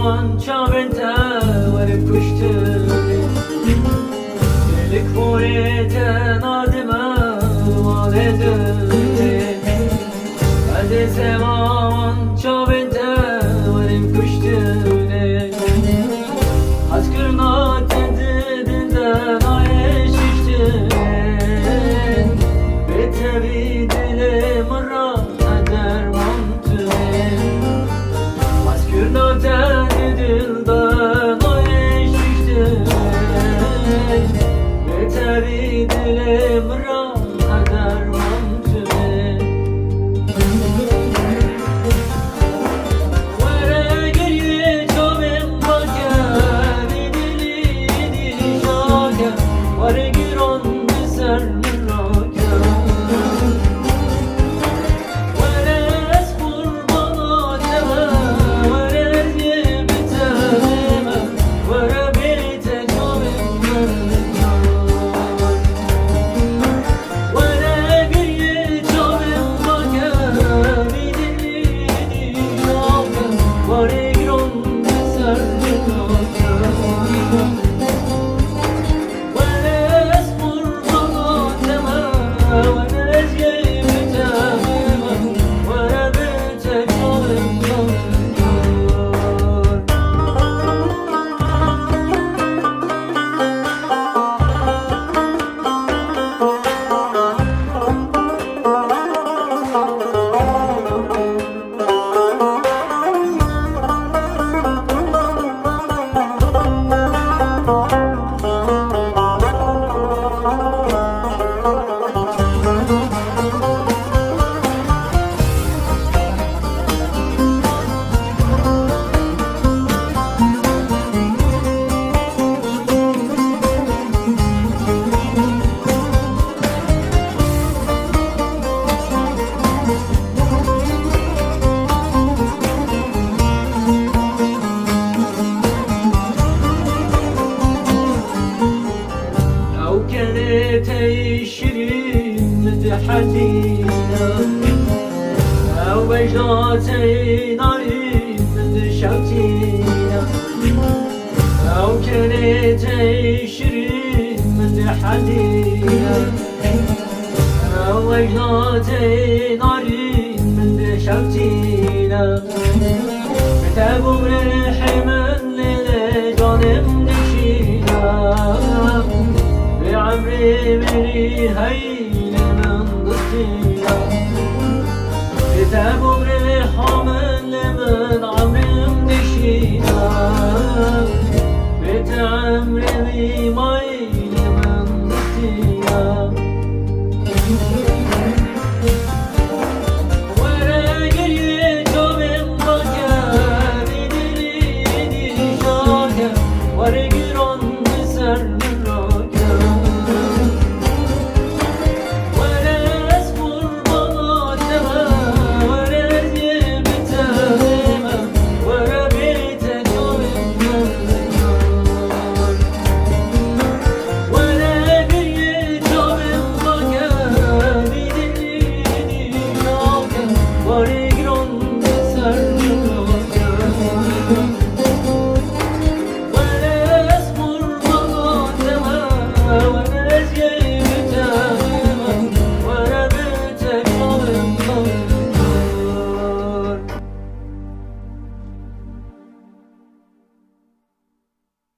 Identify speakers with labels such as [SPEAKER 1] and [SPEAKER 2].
[SPEAKER 1] سماوان چاوینتا ورم کشتنی دلک موریت نادما والدنی از سماوان چاوینتا ورم کشتنی از کرنات دلدن آیششتنی به تبی دلم را درمان تنی از کرنات دلدن آیششتنی به تبی دلم را درمان تنی وره گریه چاوم باکه بی دلی دیلی شاکه وره گیران بسر من راکه وره از قرباناتم وره از یه بتمم وره بیت چاوم وره گریه چاوم باکه بی دلی دیلی شاکه وره گیران بسر من راکه وره از قرباناتم وره از یه بتمم وره بیت چاوم أو كانت عشرين متحدينا أو بجناتي نارين متشوتينا أو كانت عشرين متحدينا أو بجناتي نارين متشوتينا كتابوا بالحمل لجانب نشينا بعمري مني هين من ضدينا كتابوا